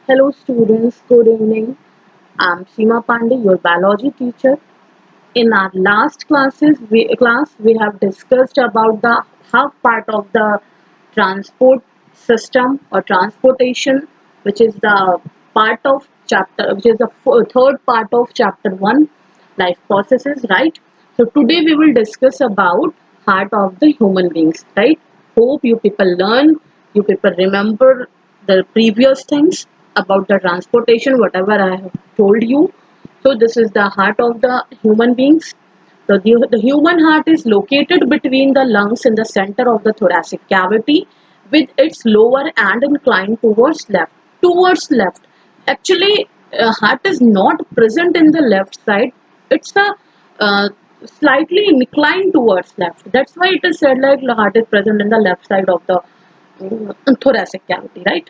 Hello students, good evening. I'm Seema Pandey, your biology teacher. In our last class we have discussed about the half part of the transport system or transportation, which is the part of chapter, which is the third part of chapter 1, life processes, right? So today we will discuss about heart of the human beings, right? Hope you people learn, you people remember the previous things about the transportation, whatever I have told you. So this is the heart of the human beings. So the human heart is located between the lungs in the center of the thoracic cavity, with its lower end inclined towards left. Towards left. Actually, heart is not present in the left side. It's a uh, slightly inclined towards left. That's why it is said like the heart is present in the left side of the thoracic cavity, right?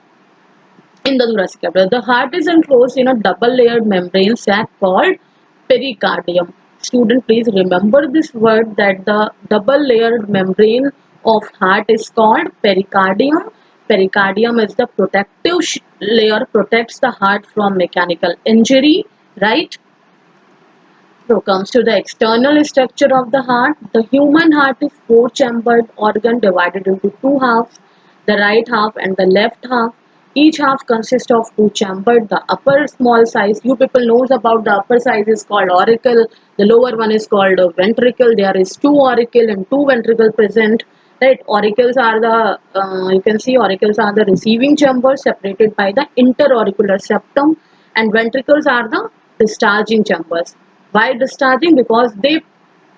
In the thoracic cavity. The heart is enclosed in a double layered membrane sac called pericardium. Student, please remember this word that the double layered membrane of heart is called pericardium. Pericardium is the protective layer, protects the heart from mechanical injury, right? So comes to the external structure of the heart. The human heart is four-chambered organ divided into two halves, the right half and the left half. Each half consists of two chambers. The upper small size, you people knows about the upper size is called auricle. The lower one is called a ventricle. There is two auricle and two ventricle present. Right, auricles are the you can see auricles are the receiving chambers separated by the interauricular septum, and ventricles are the discharging chambers. Why discharging? Because they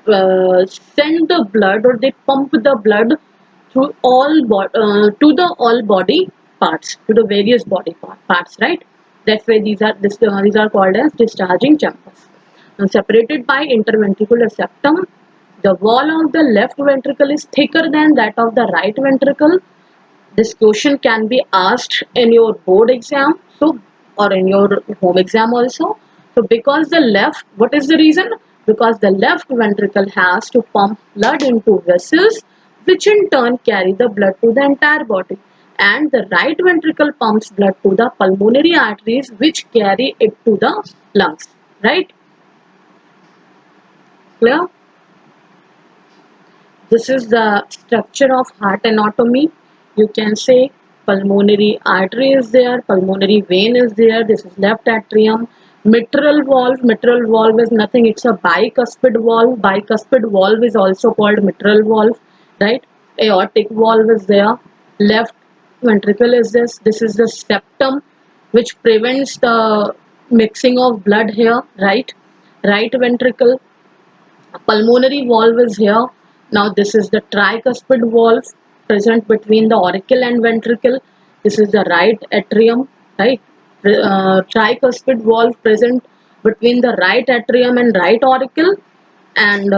send the blood or they pump the blood through to the all body parts, to the various body parts, right? That's why these are called as discharging chambers. And separated by interventricular septum, the wall of the left ventricle is thicker than that of the right ventricle. This question can be asked in your board exam, so or in your home exam also. So because the left, what is the reason? Because the left ventricle has to pump blood into vessels, which in turn carry the blood to the entire body, and the right ventricle pumps blood to the pulmonary arteries, which carry it to the lungs, right? Clear? This is the structure of heart anatomy. You can say pulmonary artery is there, pulmonary vein is there. This is left atrium. Mitral valve. Mitral valve is nothing. It's a bicuspid valve. Bicuspid valve is also called mitral valve, right? Aortic valve is there. Left ventricle is this. This is the septum, which prevents the mixing of blood here, right? Right ventricle. Pulmonary valve is here. Now this is the tricuspid valve present between the auricle and ventricle. This is the right atrium, right? Tricuspid valve present between the right atrium and right auricle, and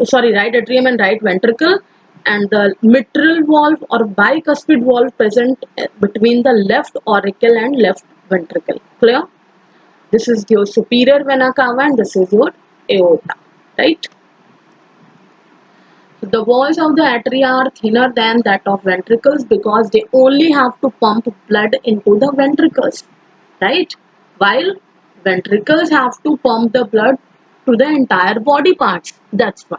sorry, right atrium and right ventricle, and the mitral valve or bicuspid valve present between the left auricle and left ventricle. Clear? This is your superior vena cava and this is your aorta, right? So the walls of the atria are thinner than that of ventricles because they only have to pump blood into the ventricles, right? While ventricles have to pump the blood to the entire body parts. That's why.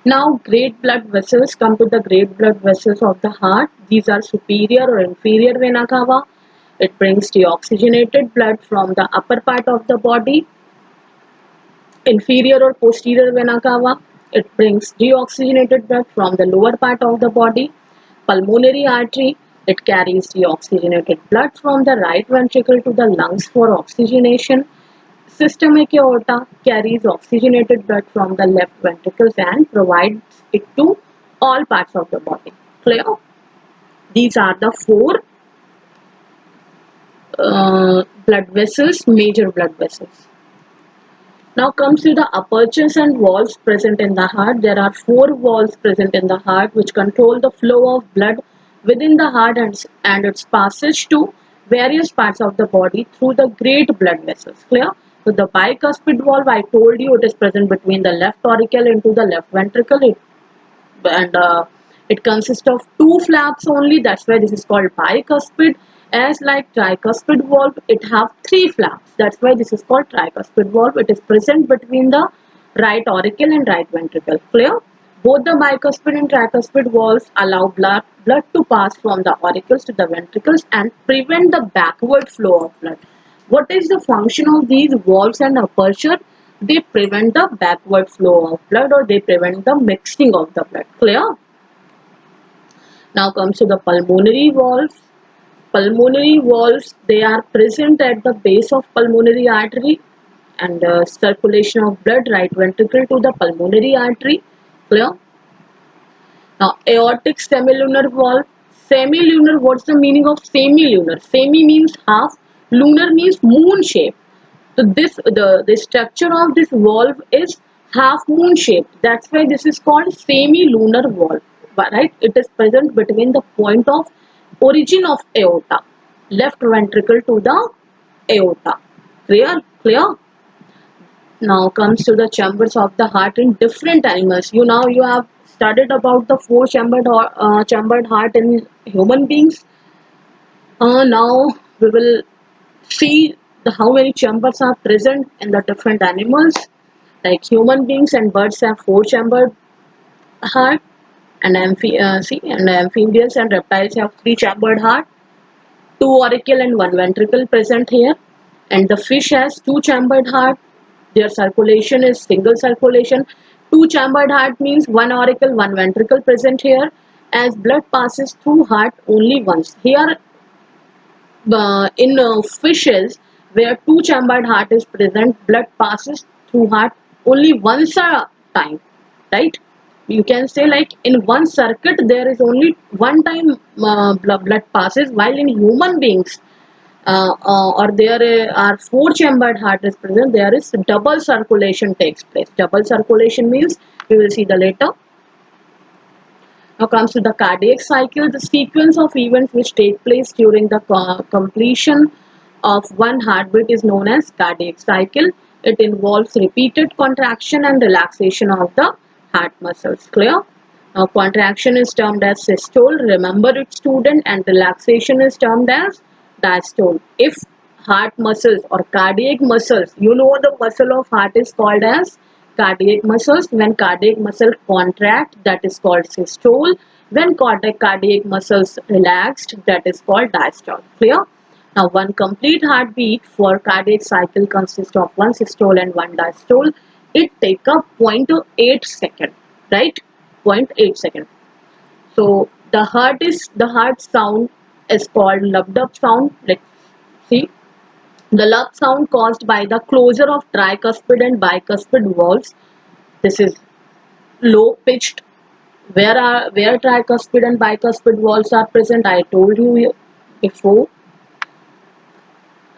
Now, great blood vessels, come to the great blood vessels of the heart. These are superior or inferior vena cava. It brings deoxygenated blood from the upper part of the body. Inferior or posterior vena cava, it brings deoxygenated blood from the lower part of the body. Pulmonary artery, it carries deoxygenated blood from the right ventricle to the lungs for oxygenation. Systemic aorta carries oxygenated blood from the left ventricles and provides it to all parts of the body. Clear? These are the four blood vessels, major blood vessels. Now comes to the apertures and valves present in the heart. There are four valves present in the heart which control the flow of blood within the heart and its passage to various parts of the body through the great blood vessels. Clear? So the bicuspid valve, I told you, it is present between the left auricle into the left ventricle, and It consists of two flaps only. That's why this is called bicuspid. As like tricuspid valve, it have three flaps. That's why this is called tricuspid valve. It is present between the right auricle and right ventricle. Clear? Both the bicuspid and tricuspid valves allow blood to pass from the auricles to the ventricles and prevent the backward flow of blood. What is the function of these valves and aperture? They prevent the backward flow of blood, or they prevent the mixing of the blood. Clear? Now comes to the pulmonary valves. Pulmonary valves, they are present at the base of pulmonary artery, and circulation of blood right ventricle to the pulmonary artery. Clear? Now aortic semilunar valve. Semilunar, what's the meaning of semilunar? Semi means half, lunar means moon shape. So the structure of this valve is half moon shaped. That's why this is called semi-lunar valve. Right? It is present between the point of origin of aorta, left ventricle to the aorta. Clear? Clear? Now comes to the chambers of the heart in different animals. You have studied about the four chambered heart in human beings. Now we will see how many chambers are present in the different animals. Like human beings and birds have four chambered heart, and amphibians and reptiles have three chambered heart, two auricle and one ventricle present here. And the fish has two chambered heart. Their circulation is single circulation. Two chambered heart means one auricle, one ventricle present here, as blood passes through heart only once. Here in fishes where two chambered heart is present, blood passes through heart only once a time, right? You can say like in one circuit there is only one time blood passes, while in human beings or there are four chambered heart is present, there is double circulation takes place. Double circulation means, we will see the later. Now comes to the cardiac cycle, the sequence of events which take place during the completion of one heartbeat is known as cardiac cycle. It involves repeated contraction and relaxation of the heart muscles. Clear? Now contraction is termed as systole, remember it student, and relaxation is termed as diastole. If heart muscles or cardiac muscles, the muscle of heart is called as cardiac muscles. When cardiac muscle contract, that is called systole. When cardiac muscles relaxed, that is called diastole. Clear? Now one complete heartbeat for cardiac cycle consists of one systole and one diastole. It take up 0.8 second, right? 0.8 second. So the heart sound is called lub dub sound. Let's see. The lub sound caused by the closure of tricuspid and bicuspid valves. This is low pitched. Where tricuspid and bicuspid valves are present, I told you before.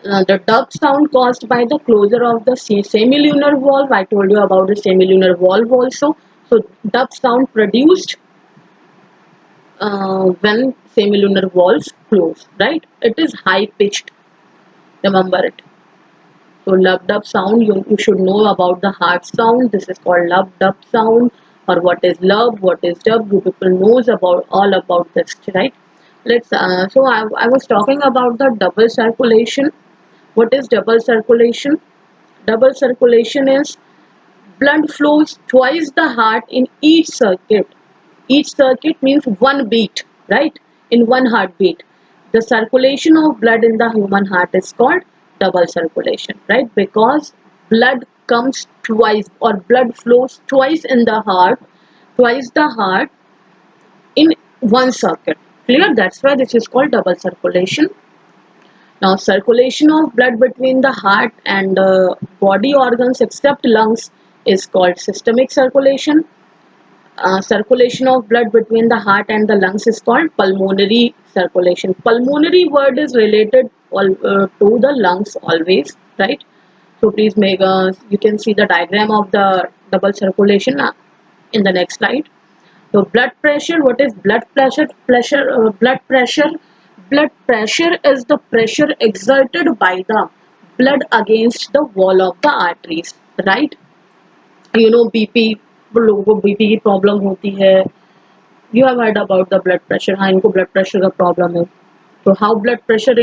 The dub sound caused by the closure of the semilunar valve. I told you about the semilunar valve also. So dub sound produced when semilunar valves close, right? It is high pitched. Remember it. So lub dub sound, you should know about the heart sound. This is called lub dub sound, or what is lub, what is dub. You people knows about all about this, right? I was talking about the double circulation. What is double circulation? Double circulation is blood flows twice the heart in each circuit. Each circuit means one beat, right? In one heartbeat. The circulation of blood in the human heart is called double circulation, right? Because blood comes twice, or blood flows twice in the heart, twice the heart in one circuit. Clear? That's why this is called double circulation. Now, circulation of blood between the heart and body organs except lungs is called systemic circulation. Circulation of blood between the heart and the lungs is called pulmonary circulation. Pulmonary word is related to the lungs always, right? So please you can see the diagram of the double circulation in the next slide. So blood pressure, what is blood pressure? Blood pressure. Blood pressure is the pressure exerted by the blood against the wall of the arteries, right? BP, लोगों को BP की problem होती है, You have heard about the blood pressure, हाँ इनको blood pressure का problem है. So how blood pressure